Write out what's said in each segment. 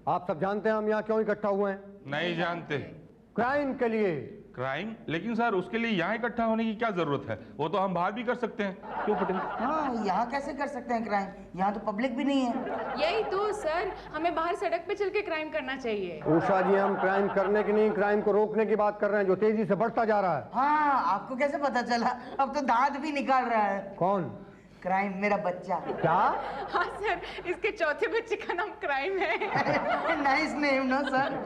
आप सब जानते हैं हम यहाँ क्यों इकट्ठा हुए हैं? नहीं जानते। क्राइम के लिए। क्राइम? लेकिन सर उसके लिए यहाँ इकट्ठा होने की क्या जरूरत है? वो तो हम बाहर भी कर सकते हैं। क्यों पटेल? हाँ, यहाँ कैसे कर सकते हैं क्राइम? यहाँ तो पब्लिक भी नहीं है। यही तो सर, हमें बाहर सड़क पे चल के क्राइम करना चाहिए। उषा जी, हम क्राइम करने की नहीं, क्राइम को रोकने की बात कर रहे हैं जो तेजी से बढ़ता जा रहा है। हाँ, आपको कैसे पता चला? अब तो दांत भी निकाल रहा है। कौन? क्राइम, मेरा बच्चा। क्या? हाँ सर, इसके चौथे बच्चे का नाम क्राइम है। नाइस नेम ना सर।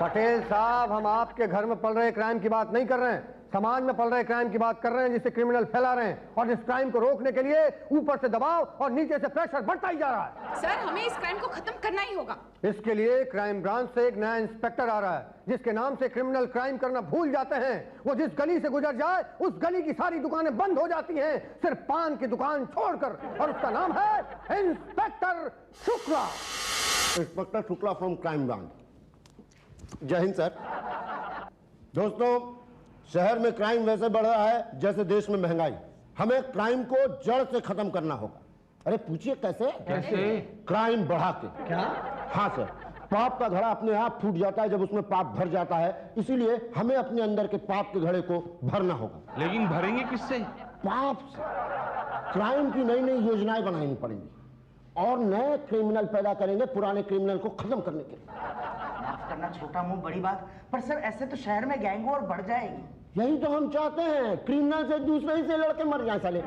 पटेल साहब, हम आपके घर में पल रहे क्राइम की बात नहीं कर रहे हैं, समाज में पल रहे क्राइम की बात कर रहे हैं जिससे क्रिमिनल फैला रहे हैं, और इस क्राइम को रोकने के लिए ऊपर से दबाव और नीचे से प्रेशर बढ़ता ही जा रहा है। सर, हमें इस क्राइम को खत्म करना ही होगा। इसके लिए क्राइम ब्रांच से एक नया इंस्पेक्टर आ रहा है जिसके नाम से क्रिमिनल क्राइम करना भूल जाते हैं। वो जिस गली से गुजर जाए उस गली की सारी दुकानें बंद हो जाती हैं, सिर्फ पान की दुकान छोड़कर, और उसका नाम है inspector Shukla. Inspector Shukla from crime branch. जय हिंद सर। दोस्तों, शहर में क्राइम वैसे बढ़ रहा है जैसे देश में महंगाई। हमें क्राइम को जड़ से खत्म करना होगा। अरे पूछिए कैसे? कैसे? क्राइम बढ़ा के। क्या? हाँ सर, पाप का घड़ा अपने आप फूट जाता है जब उसमें पाप भर जाता है, इसीलिए हमें अपने अंदर के पाप के घड़े को भरना होगा। लेकिन भरेंगे किससे? पाप से। क्राइम की नई नई योजनाएं बनानी पड़ेंगी और नए क्रिमिनल पैदा करेंगे पुराने क्रिमिनल को खत्म करने के लिए। माफ करना छोटा मुंह बड़ी बात, पर सर ऐसे तो शहर में गैंग वॉर बढ़ जाएगी। यही तो हम चाहते हैं, क्रिमिनल से दूसरे ही से लड़के मर जाए साले।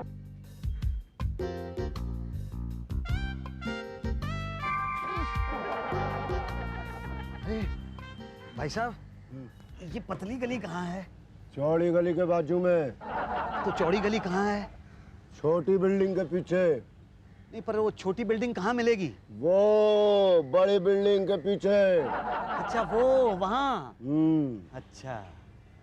भाई साहब, ये पतली गली कहाँ है? चौड़ी गली के बाजू में। तो चौड़ी गली कहाँ है? छोटी बिल्डिंग के पीछे। नहीं, पर वो छोटी बिल्डिंग कहाँ मिलेगी? वो बड़ी बिल्डिंग के पीछे। अच्छा, वो वहाँ। अच्छा,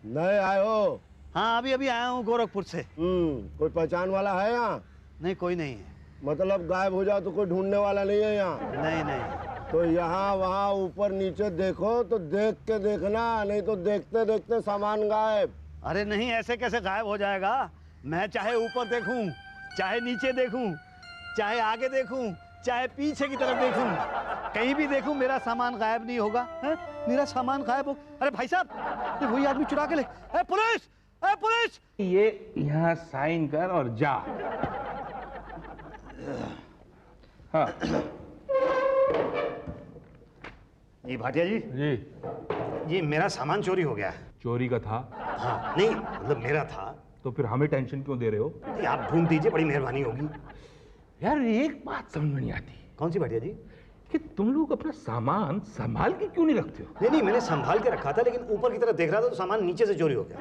नए आए हो? हाँ, अभी अभी आया हूँ गोरखपुर से। कोई पहचान वाला है यहाँ? नहीं, कोई नहीं है। मतलब गायब हो जाओ तो कोई ढूंढने वाला नहीं है यहाँ? नहीं नहीं। तो यहाँ वहाँ ऊपर नीचे देखो तो देख के देखना, नहीं तो देखते देखते सामान गायब। अरे नहीं, ऐसे कैसे गायब हो जाएगा? मैं चाहे ऊपर देखूं, चाहे नीचे देखूं, चाहे आगे देखूं, चाहे पीछे की तरफ देखूं, कहीं भी देखूं, मेरा सामान गायब नहीं होगा। है? मेरा सामान गायब हो। अरे भाई साहब, ये वही आदमी चुरा के ले। ए पुलिस! ए पुलिस! ये यहाँ साइन कर और जा। हाँ जी भाटिया जी, जी। ये मेरा सामान चोरी हो गया है। चोरी का था? हाँ, नहीं मतलब मेरा था। तो फिर हमें टेंशन क्यों दे रहे हो? आप ढूंढ दीजिए, बड़ी मेहरबानी होगी। यार एक बात समझ में नहीं आती। कौन सी भाटिया जी? कि तुम लोग अपना सामान संभाल के क्यों नहीं रखते हो? नहीं नहीं, मैंने संभाल के रखा था, लेकिन ऊपर की तरफ देख रहा था तो सामान नीचे से चोरी हो गया।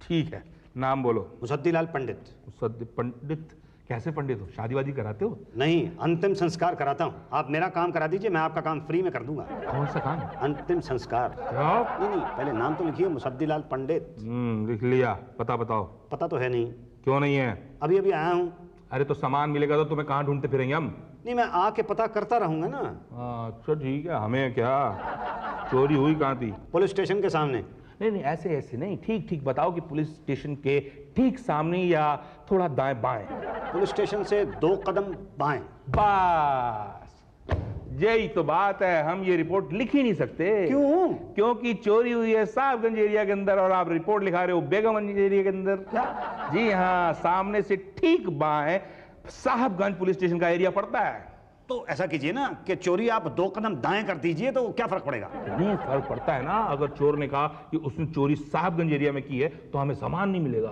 ठीक है, नाम बोलो। मुसद्दीलाल पंडित। पंडित? कैसे पंडित हो? शादी वादी कराते हो? नहीं, अंतिम संस्कार कराता हूँ। आप मेरा काम करा दीजिए, मैं आपका काम फ्री में कर दूंगा। कौन सा काम? अंतिम संस्कार। नहीं नहीं, पहले नाम तो लिखिए, मुसद्दीलाल पंडित। लिख लिया। पता बताओ। पता तो है नहीं। क्यों नहीं है? अभी अभी आया हूँ। अरे तो सामान मिलेगा तो तुम्हें कहाँ ढूंढते फिरेंगे हम? नहीं, मैं आके पता करता रहूंगा ना। अच्छा ठीक है, हमें क्या? चोरी हुई कहाँ थी? पुलिस स्टेशन के सामने। नहीं नहीं, ऐसे ऐसे नहीं, ठीक ठीक बताओ कि पुलिस स्टेशन के ठीक सामने या थोड़ा दाएं बाएं? पुलिस स्टेशन से 2 कदम बाएं। बस यही तो बात है, हम ये रिपोर्ट लिख ही नहीं सकते। क्यों? क्योंकि चोरी हुई है साहबगंज एरिया के अंदर और आप रिपोर्ट लिखा रहे हो बेगमगंज एरिया के अंदर। क्या? जी हाँ, सामने से ठीक बाएं साहबगंज पुलिस स्टेशन का एरिया पड़ता है। तो ऐसा कीजिए ना कि चोरी आप 2 कदम दाएं कर दीजिए, तो क्या फर्क पड़ेगा? नहीं फर्क पड़ता है ना। अगर चोर ने कहा कि उसने चोरी साहबगंज एरिया में की है तो हमें सामान नहीं मिलेगा।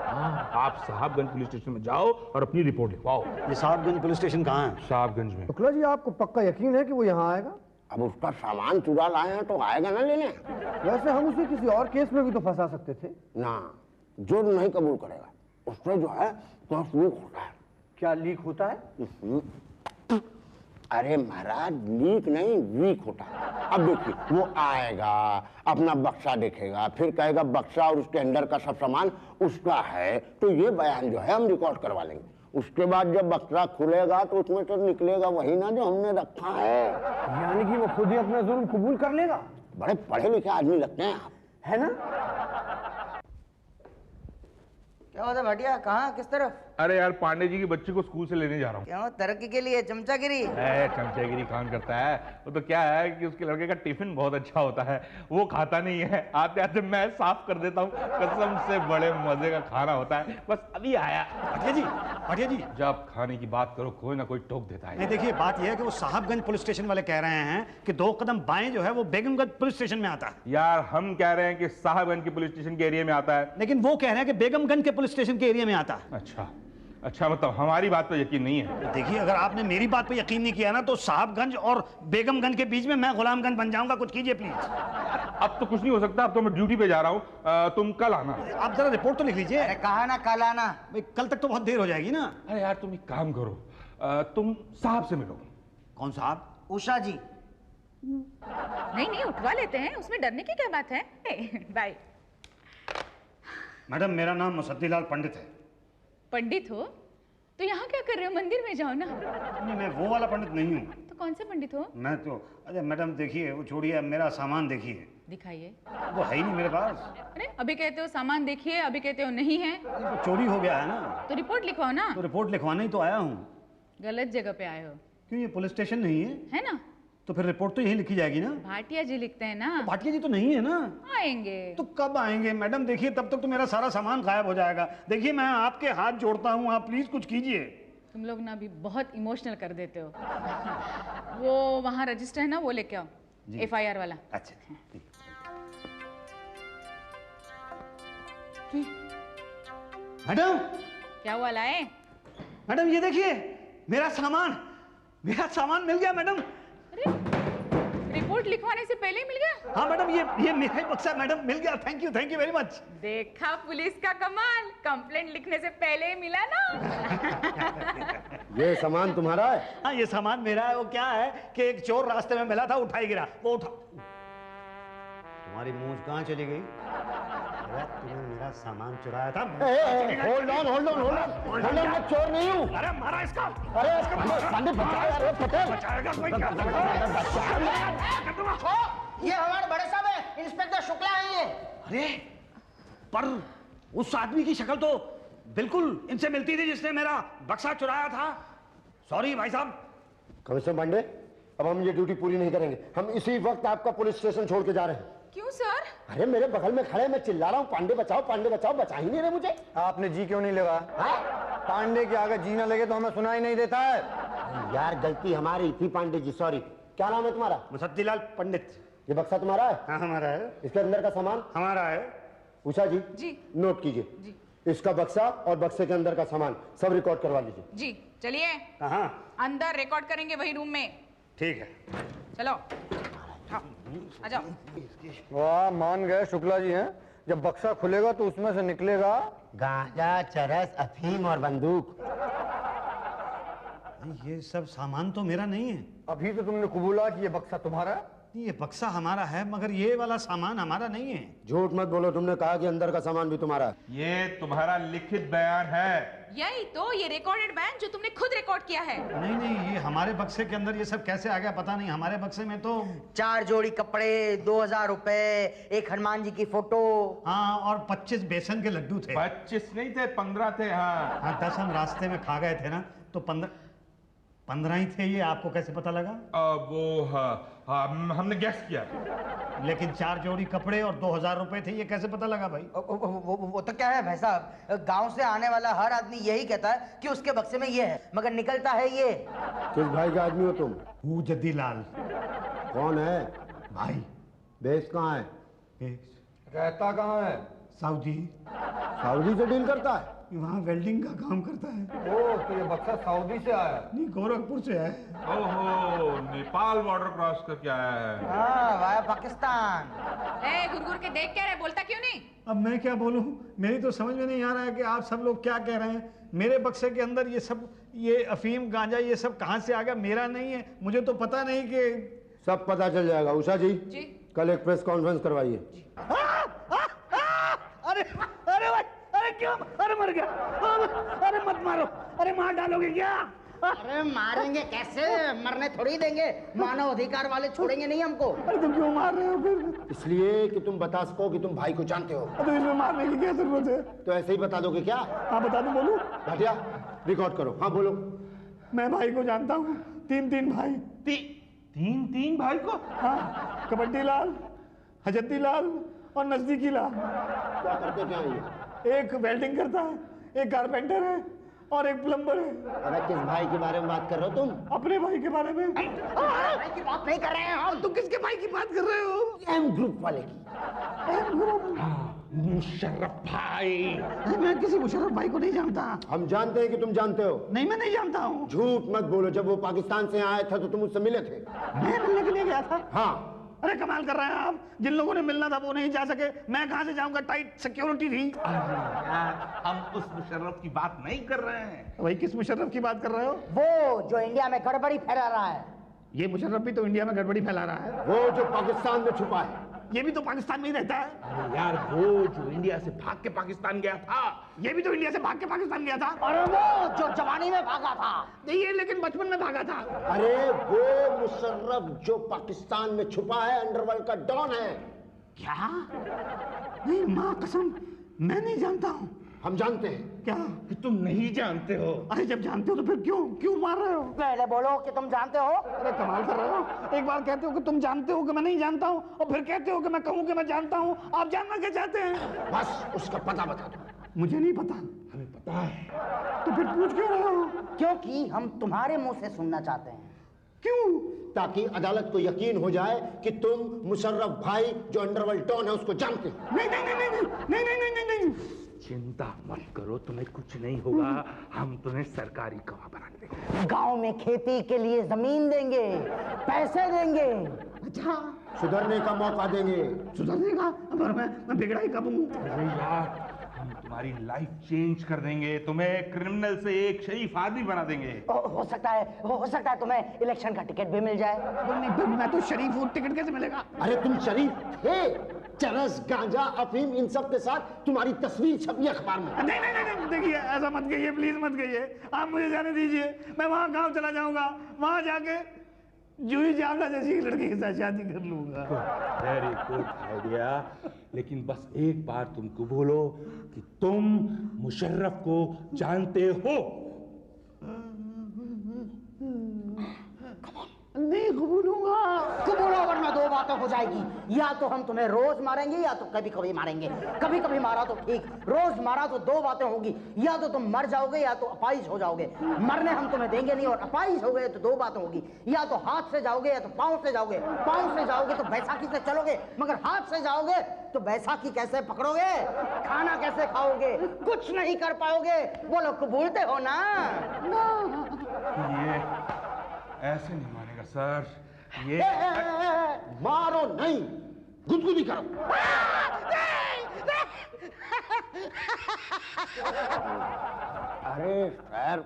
हाँ, आप साहबगंज पुलिस स्टेशन में जाओ और अपनी रिपोर्ट लिखवाओ। ये साहबगंज पुलिस स्टेशन कहाँ है? साहबगंज में। शुक्ला जी, आपको पक्का यकीन है कि वो यहाँ आएगा? अब उसका सामान चुरा लाए हैं तो आएगा ना लेने। वैसे हम उसे किसी और केस में भी तो फंसा सकते थे ना, जो नहीं कबूल करेगा उससे जो है तो लीक होता है। क्या लीक होता है? अरे महाराज, लीक नहीं वीक होता है। अब देखिए, वो आएगा, अपना बक्सा देखेगा, फिर कहेगा बक्सा और उसके अंदर का सब सामान उसका है, तो ये बयान जो है हम रिकॉर्ड करवा लेंगे। उसके बाद जब बक्सा खुलेगा तो उसमें तो निकलेगा वही ना जो हमने रखा है। यानी कि वो खुद ही अपना जुर्म कबूल कर लेगा? बड़े पढ़े लिखे आदमी लगते हैं आप, है ना? क्या होता है भाटिया? कहाँ, किस तरफ? अरे यार पांडे जी की बच्ची को स्कूल से लेने जा रहा हूँ। क्यों, तरक्की के लिए चमचागिरी? चमचागिरी कौन करता है? वो तो क्या है कि उसके लड़के का टिफिन बहुत अच्छा होता है, वो खाता नहीं है, आते आते मैं साफ कर देता हूँ। कसम से बड़े मजे का खाना होता है। बस अभी आया। भाटिया जी जब खाने की बात करो कोई ना कोई टोक देता है। नहीं देखिए, बात यह है कि वो साहबगंज पुलिस स्टेशन वाले कह रहे हैं कि 2 कदम बाएं जो है वो बेगमगंज पुलिस स्टेशन में आता है। यार हम कह रहे हैं कि साहबगंज के पुलिस स्टेशन के एरिया में आता है, लेकिन वो कह रहे हैं कि बेगमगंज के पुलिस स्टेशन के एरिया में आता है। अच्छा मतलब हमारी बात पे यकीन नहीं है। देखिए, अगर आपने मेरी बात पे यकीन नहीं किया ना तो साहबगंज और बेगमगंज के बीच में मैं गुलामगंज बन जाऊंगा। कुछ कीजिए प्लीज। अब तो कुछ नहीं हो सकता, अब तो मैं ड्यूटी पे जा रहा हूँ, तुम कल आना। आप जरा रिपोर्ट तो लिख लीजिए। अरे कहा ना कल आना। भाई कल तक तो बहुत देर हो जाएगी ना। अरे यार तुम एक काम करो, तुम साहब से मिलो। कौन साहब? उषा जी। नहीं उठवा लेते हैं, उसमें डरने की क्या बात है। बाय। मैडम मेरा नाम मुसद्दीलाल पंडित है। पंडित हो तो यहाँ क्या कर रहे हो? मंदिर में जाओ ना। नहीं, मैं वो वाला पंडित नहीं हूँ। तो कौन से पंडित हो? मैं तो, अरे मैडम देखिए, वो छोड़िए, मेरा सामान देखिए। दिखाइए। वो है ही नहीं मेरे पास। अरे अभी कहते हो सामान देखिए, अभी कहते हो नहीं है। वो चोरी हो गया है ना। तो रिपोर्ट लिखवाओ ना। तो रिपोर्ट लिखवाने ही तो आया हूँ। गलत जगह पे आए हो। क्यों, ये पुलिस स्टेशन नहीं है ना? तो फिर रिपोर्ट तो यही लिखी जाएगी ना। भाटिया जी लिखते हैं ना। तो भाटिया जी तो नहीं है ना। आएंगे तो कब आएंगे मैडम? देखिए तब तक तो मेरा सारा सामान गायब हो जाएगा। देखिए मैं आपके हाथ जोड़ता हूँ, आप प्लीज कुछ कीजिए। तुम लोग ना अभी बहुत इमोशनल कर देते हो। वो वहाँ रजिस्टर है ना, वो लेके आओ, FIR वाला। अच्छा मैडम। क्या हुआ, लाए? मैडम ये देखिए, मेरा सामान मिल गया मैडम। अरे रिपोर्ट लिखवाने से पहले ही मिल गया? हाँ मैडम, ये मेरा ही बक्सा मैडम मिल गया। Thank you very much. देखा पुलिस का कमाल, कंप्लेंट लिखने से पहले ही मिला ना। ये सामान तुम्हारा है? हाँ ये सामान मेरा है। वो क्या है कि एक चोर रास्ते में मिला था, उठाई गिरा, वो उठा। तुम्हारी मूंछ कहाँ चली गई? अरे तूने मेरा सामान चुराया था। होल्ड ऑन, मैं चोर नहीं हूँ। अरे मारा इसका। अरे पंडित बचाओ यार, पटेल। बचाएगा कोई क्या? ये हमारे बड़े साहब है, इंस्पेक्टर शुक्ला है ये। अरे पर उस आदमी की शक्ल तो बिल्कुल इनसे मिलती थी जिसने मेरा बक्सा चुराया था। सॉरी भाई साहब। कमिश्नर पांडे, अब हम ये ड्यूटी पूरी नहीं करेंगे। हम इसी वक्त आपका पुलिस स्टेशन छोड़ के जा रहे हैं। क्यों सर? अरे मेरे बगल में खड़े, मैं चिल्ला रहा हूँ पांडे बचाओ, बचा ही नहीं रहे मुझे। आपने जी क्यों नहीं लगा? पांडे के आगे जी ना लगे तो हमें सुनाई नहीं देता है। यार गलती हमारी थी पांडे जी, सॉरी। क्या नाम है तुम्हारा? मुसद्दीलाल पंडित। ये बक्सा तुम्हारा है? हाँ हमारा है। इसके अंदर का सामान हमारा है। उषा जी जी नोट कीजिए, इसका बक्सा और बक्से के अंदर का सामान सब रिकॉर्ड करवा लीजिए। जी चलिए। कहाँ? अंदर रिकॉर्ड करेंगे, वही रूम में। ठीक है। चलो आ जाओ। वाह, मान गए शुक्ला जी हैं। जब बक्सा खुलेगा तो उसमें से निकलेगा गांजा, चरस, अफीम और बंदूक। ये सब सामान तो मेरा नहीं है। अभी तो तुमने कबूला कि ये बक्सा तुम्हारा है। ये बक्सा हमारा है, मगर ये वाला सामान हमारा नहीं है। झूठ मत बोलो, तुमने कहा कि अंदर का सामान भी तुम्हारा है। ये तुम्हारा लिखित बयान है। यही तो, ये रिकॉर्डेड बयान जो तुमने खुद रिकॉर्ड किया है। नहीं, ये हमारे बक्से के अंदर ये सब कैसे आ गया पता नहीं। हमारे बक्से में तो 4 जोड़ी कपड़े, 2000 रुपए, एक हनुमान जी की फोटो। हाँ, और 25 बेसन के लड्डू थे। 25 नहीं थे, 15 थे। हाँ 10 हम रास्ते में खा गए थे ना, तो 15 ही थे। ये आपको कैसे पता लगा? वो हाँ, हमने गैस किया। लेकिन 4 जोड़ी कपड़े और 2000 रुपए थे, ये कैसे पता लगा भाई? वो तो क्या है भाई साहब, गांव से आने वाला हर आदमी यही कहता है कि उसके बक्से में ये है, मगर निकलता है ये। किस भाई का आदमी हो तुम? हूँ जद्दीलाल। कौन है भाई? बेस कहाँ है? रहता कहाँ है? सऊदी। सऊदी से डील करता है? वहाँ वेल्डिंग का काम करता है। ओ, तो ये बक्सा सऊदी से आया? नहीं, गोरखपुर से है। ओहो, नेपाल बॉर्डर क्रॉस करके आया है। हाँ, वाया पाकिस्तान। गुरगुर के देख क्या रहे, बोलता क्यों नहीं? अब मैं क्या बोलूं, मेरी तो समझ में नहीं आ रहा है कि आप सब लोग क्या कह रहे हैं। मेरे बक्से के अंदर ये अफीम, गांजा, ये सब कहाँ से आ गया? मेरा नहीं है, मुझे तो पता नहीं कि। सब पता चल जाएगा। उषा जी कल एक प्रेस कॉन्फ्रेंस करवाइए। अरे क्यों? अरे मर गया। अरे मत मारो। अरे मार डालोगे क्या? अरे मारेंगे कैसे, मरने थोड़ी देंगे, मानव अधिकार वाले छोड़ेंगे नहीं हमको। अरे तुम क्यों मार रहे हो फिर? इसलिए कि तुम बता सको कि तुम भाई को जानते हो। तो इसमें मारने की क्या जरूरत है? तो ऐसे ही बता दोगे क्या? हाँ बता दो, बोलो। भाटिया रिकॉर्ड करो। हाँ बोलो। मैं भाई को जानता हूँ, 3 भाई। तीन भाई को? हाँ, कबड्डी लाल, हजती लाल और नजदीकी लाल। क्या करते क्या ये? एक वेल्डिंग करता है, एक कारपेंटर है और एक प्लम्बर है। अरे किस भाई के बारे में बात कर रहे हो तुम? अपने भाई के बारे में। भाई की बात नहीं कर रहे हैं हम। तुम किसके भाई की बात कर रहे हो? एम ग्रुप वाले की। मुशर्रफ भाई। मैं किसी मुशर्रफ भाई को नहीं जानता। हम जानते हैं कि तुम जानते हो। नहीं, मैं नहीं जानता हूँ। झूठ मत बोलो। जब वो पाकिस्तान से आया था तो तुम उससे मिले थे? मैं मिलने के लिए गया था। हाँ। अरे कमाल कर रहे हैं आप, जिन लोगों ने मिलना था वो नहीं जा सके, मैं कहां से जाऊंगा? टाइट सिक्योरिटी थी। यार हम उस मुशर्रफ की बात नहीं कर रहे हैं। भाई किस मुशर्रफ की बात कर रहे हो? वो जो इंडिया में गड़बड़ी फैला रहा है। ये मुशर्रफ भी तो इंडिया में गड़बड़ी फैला रहा है। वो जो पाकिस्तान में छुपा है। ये भी तो पाकिस्तान में ही रहता है। अरे यार वो जो इंडिया से भाग के पाकिस्तान गया था। ये भी तो इंडिया से भाग के पाकिस्तान गया था। और वो जो जवानी में भागा था। नहीं, ये लेकिन बचपन में भागा था। अरे वो मुशर्रफ जो पाकिस्तान में छुपा है, अंडरवर्ल्ड का डॉन है। क्या? नहीं माँ कसम, मैं नहीं जानता हूँ। हम जानते हैं। क्या? कि तुम नहीं जानते हो? अरे जब जानते हो तो फिर क्यों मार रहे हो? पहले बोलो कि तुम जानते हो। अरे कमाल कर रहे हो, एक बार कहते हो कि तुम जानते हो कि मैं नहीं जानता हूँ, और फिर कहते हो कि मैं कहूँ कि मैं जानता हूँ। आप जानना क्या चाहते हैं? बस उसका पता बता दो। मुझे नहीं पता। हमें पता है। तो फिर पूछ क्यों रहे हो? क्योंकि हम तुम्हारे मुंह से सुनना चाहते हैं। क्यों? ताकि अदालत को यकीन हो जाए कि तुम मुशर्रफ भाई जो अंडरवर्ल्ड डॉन है उसको जानते हो। नहीं नहीं नहीं नहीं नहीं नहीं नहीं नहीं नहीं। चिंता मत करो, तुम्हें कुछ नहीं होगा। हम तुम्हें सरकारी गवाह बना देंगे। गांव में खेती के लिए जमीन देंगे, पैसे देंगे। अच्छा, सुधरने का मौका देंगे। सुधरने का? पर मैं बिगड़ा ही कब हूँ? अरे यार हम तुम्हारी लाइफ चेंज कर देंगे। तुम्हें क्रिमिनल से एक शरीफ आदमी बना देंगे। हो सकता है तुम्हें इलेक्शन का टिकट भी मिल जाए। मैं तो शरीफ हूँ, टिकट कैसे मिलेगा? अरे तुम शरीफ थे। चरस, गांजा, अफीम, इन सब के साथ तुम्हारी तस्वीर छपी अखबार में। नहीं नहीं नहीं, देखिए ऐसा मत कहिए, प्लीज मत कहिए। आप मुझे जाने दीजिए, मैं वहाँ गांव चला जाऊंगा, वहाँ जाके जूही चावला जैसी लड़की के साथ शादी कर लूंगा। Very good idea. लेकिन बस एक बार तुमको बोलो कि तुम मुशर्रफ को जानते हो। नहीं कबूलूंगा। कबूलो वरना दो बातें हो जाएगी। या तो हम तुम्हें रोज मारेंगे या तो कभी कभी मारेंगे। कभी कभी मारा तो ठीक, रोज मारा तो दो बातें होगी। या तो तुम मर जाओगे या तो अपाहिज हो जाओगे। मरने हम तुम्हें देंगे नहीं, और अपाहिज हो गए तो दो बातें होगी। या तो हाथ से जाओगे या तो पाँव से जाओगे। पाँव से जाओगे तो बैसाखी से चलोगे, मगर हाथ से जाओगे तो बैसाखी कैसे पकड़ोगे? खाना कैसे खाओगे? कुछ नहीं कर पाओगे। बोलो कबूलते हो ना? ये ऐसे नहीं मानेगा सर। ये मारो नहीं, गुदगुदी करो। अरे सर,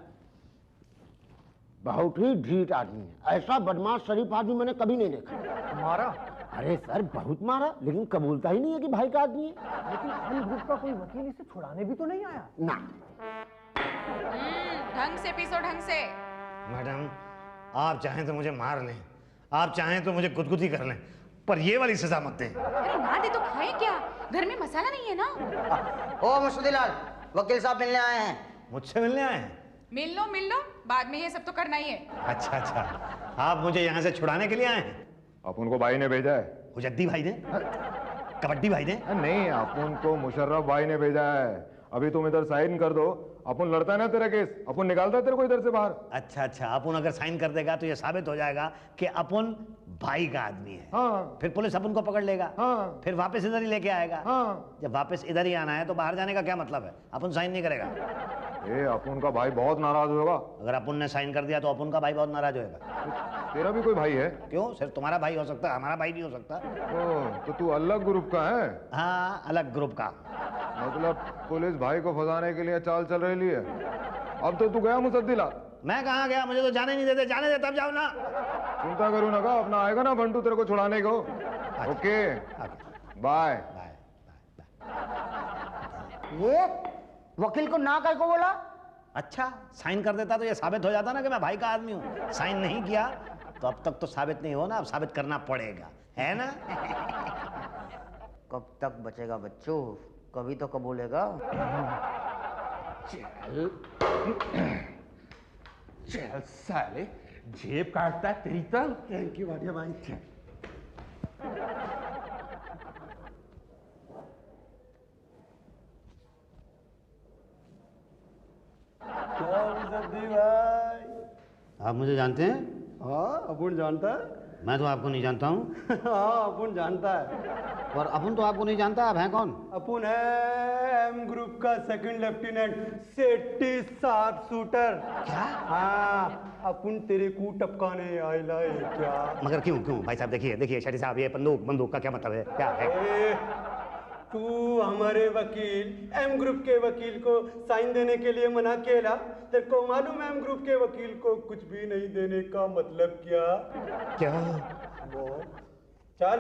बहुत ही ढीठ आदमी है। ऐसा बदमाश शरीफ आदमी मैंने कभी नहीं देखा। मारा? अरे सर बहुत मारा, लेकिन कबूलता ही नहीं है कि भाई का आदमी है। लेकिन एम ग्रुप का कोई वकील इसे छुड़ाने भी तो नहीं आया ना। ढंग से पीसो, ढंग से। मैडम आप चाहें तो मुझे मार लें, आप चाहें तो मुझे गुदगुदी कर लें, पर ये वाली सजा मत दें। अरे ना दे तो खाए क्या? घर में मसाला नहीं है ना। ओ मुस्तदीलाल, वकील साहब मिलने आए हैं। मुझसे मिलने आए हैं? मिल लो, बाद में ये सब तो करना ही है। अच्छा अच्छा, आप मुझे यहाँ से छुड़ाने के लिए आए हैं? अपन को भाई ने भेजा है। हुजद्दी भाई ने? कबड्डी भाई ने? नहीं, अपन को मुशर्रफ भाई ने भेजा है। अभी तुम इधर साइन कर दो, अपन लड़ता है ना तेरा केस, अपन निकालता है तेरे को इधर से बाहर। अच्छा अच्छा, अपन अगर साइन कर देगा तो ये साबित हो जाएगा कि अपन भाई का आदमी है। हाँ। फिर पुलिस अपन को पकड़ लेगा। हाँ। फिर वापस इधर ही लेके आएगा। हाँ। जब वापस इधर ही आना है तो बाहर जाने का क्या मतलब है? अपन साइन नहीं करेगा। अपन का भाई बहुत नाराज होगा। अगर अपन ने साइन कर दिया तो अपन का भाई बहुत नाराज होएगा। तेरा भी कोई भाई है? क्यों? सिर्फ तुम्हारा भाई हो सकता है, हमारा भाई नहीं हो सकता। तो तू अलग ग्रुप का है? हाँ, अलग ग्रुप का। मतलब पुलिस भाई को फंसाने के लिए चाल चल रही है। अब तो तू गया मुसद्दिला। मैं कहाँ गया? मुझे तो जाने नहीं देते। जाने दे तब जाओ ना। चिंता करूँ ना, अपना आएगा ना बंटू तेरे को छुड़ाने को। Okay bye. ये वकील को ना कह को बोला? अच्छा, साइन कर देता तो ये साबित हो जाता ना कि मैं भाई का आदमी हूँ। साइन नहीं किया तो अब तक तो साबित नहीं हो ना, अब साबित करना पड़ेगा, है ना? कब तक बचेगा बच्चों, कभी तो कबूलेगा। चल चल साले, जेब काटता है तेरी तो। थैंक यू भाटिया भाई। आप मुझे जानते हैं? हाँ अपुन जानता है। मैं तो आपको नहीं जानता हूँ। हाँ अपुन जानता है। और अपुन तो आपको नहीं जानता, आप हैं कौन? अपुन है एम ग्रुप का second lieutenant Setty sharp shooter. क्या? हाँ अपुन तेरे को टपकाने आइला है क्या? मगर क्यों क्यों भाई साहब? देखिए देखिए शेट्टी साहब, ये बंदूक का क्या मतलब है, क्या है? तू हमारे वकील एम ग्रुप के वकील को साइन देने के लिए मना किया। तेरे को मालूम है एम ग्रुप के वकील को कुछ भी नहीं देने का मतलब क्या? क्या? चल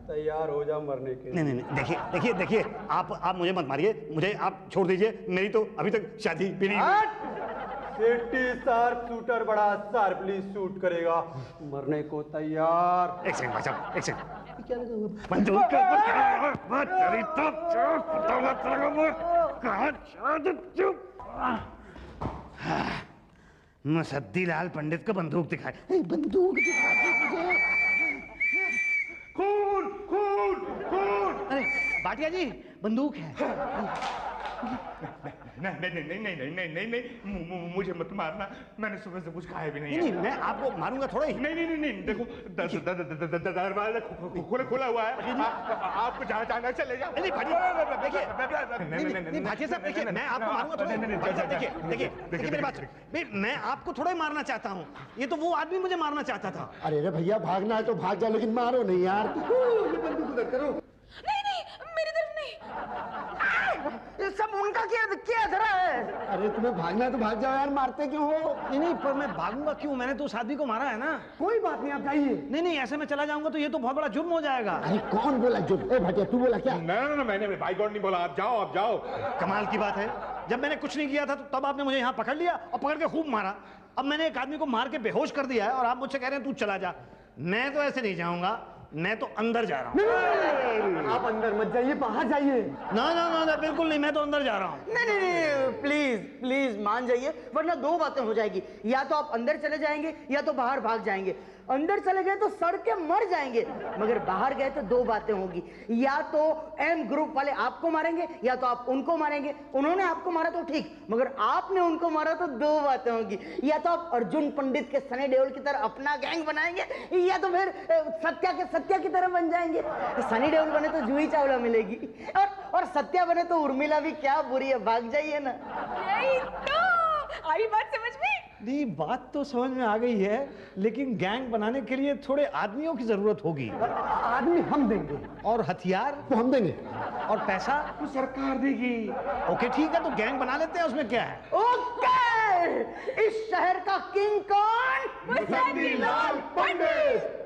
तैयार हो जा मरने के। नहीं नहीं नहीं, देखिए देखिए देखिए, आप मुझे मत मारिए, मुझे आप छोड़ दीजिए, मेरी तो अभी तक शादी भी नहीं हुई। सेट्टी शार्प शूटर बड़ा शार्पली शूट करेगा, मरने को तैयार। एक सेकंड भाई साहब, एक सेकंड। क्या लगा हुआ? बंदूक के ऊपर क्या? बात तेरी तो पता मत लगा वो कहाँ चुप। मुसद्दी लाल पंडित को बंदूक दिखाए, बंदूक दिखाए। खून खून खून। अरे भाटिया जी, बंदूक है। नहीं नहीं नहीं नहीं नहीं नहीं नहीं, मुझे मत मारना, मैंने सुबह से कुछ खाया भी नहीं है। नहीं मैं आपको मारूंगा थोड़ा ही। नहीं नहीं नहीं नहीं, देखो दरवाजा खुला हुआ है, आपको जहाँ जाना है चले जाओ। नहीं देखिए, भाटिया साहब देखिए, मैं आपको मारूंगा थोड़ा। देखिए देखिए देखिए मेरी बात सुनिए, मैं आपको थोड़ा ही मारना चाहता हूँ, ये तो वो आदमी मुझे मारना चाहता था। अरे रे भैया, भागना है तो भाग जा, लेकिन मारो नहीं यार। बंदूक उधर करो। नहीं नहीं, मेरी तरफ नहीं। ये सब उनका क्या धरा है? अरे तुम्हें भागना है तो भाग जाओ यार, मारते क्यों हो? नहीं नहीं, पर मैं भागूंगा क्यों? मैंने तो उस आदमी को मारा है ना। कोई बात नहीं, आप जाइए। नहीं नहीं, ऐसे में चला जाऊंगा तो ये तो बहुत बड़ा जुर्म हो जाएगा। अरे कौन बोला जो? ए भाटिया तू बोला क्या? ना मैंने भाई गॉड नहीं बोला, आप जाओ आप जाओ। कमाल की बात है, जब मैंने कुछ नहीं किया था तो तब आपने मुझे यहाँ पकड़ लिया और पकड़ के खूब मारा। अब मैंने एक आदमी को मार के बेहोश कर दिया है और आप मुझसे कह रहे हैं तू चला जा। मैं तो ऐसे नहीं जाऊंगा, मैं तो अंदर जा रहा हूँ। आप अंदर मत जाइए, बाहर जाइए। ना ना ना ना, बिल्कुल नहीं, मैं तो अंदर जा रहा हूँ। नहीं नहीं नहीं, प्लीज प्लीज मान जाइए, वरना दो बातें हो जाएगी। या तो आप अंदर चले जाएंगे या तो बाहर भाग जाएंगे। अंदर चले गए तो सड़ के मर जाएंगे, मगर बाहर गए तो दो बातें होंगी। या तो एम ग्रुप वाले आपको मारेंगे या तो आप उनको मारेंगे। उन्होंने आपको मारा तो ठीक, मगर आपने उनको मारा तो दो बातें होंगी। या तो आप अर्जुन पंडित के सनी देओल की तरह अपना गैंग बनाएंगे या तो फिर सत्या की तरह बन जाएंगे। सनी देओल बने तो जूही चावला मिलेगी और सत्या बने तो उर्मिला भी क्या बुरी है, भाग जाइए ना। यही तो आई बात समझ में। नहीं, बात तो समझ में आ गई है, लेकिन गैंग बनाने के लिए थोड़े आदमियों की जरूरत होगी। आदमी हम देंगे और हथियार तो हम देंगे। और पैसा तो सरकार देगी। ओके ठीक है, तो गैंग बना लेते हैं, उसमें क्या है। ओके, इस शहर का किंग कौन? मुसद्दी लाल पंडित।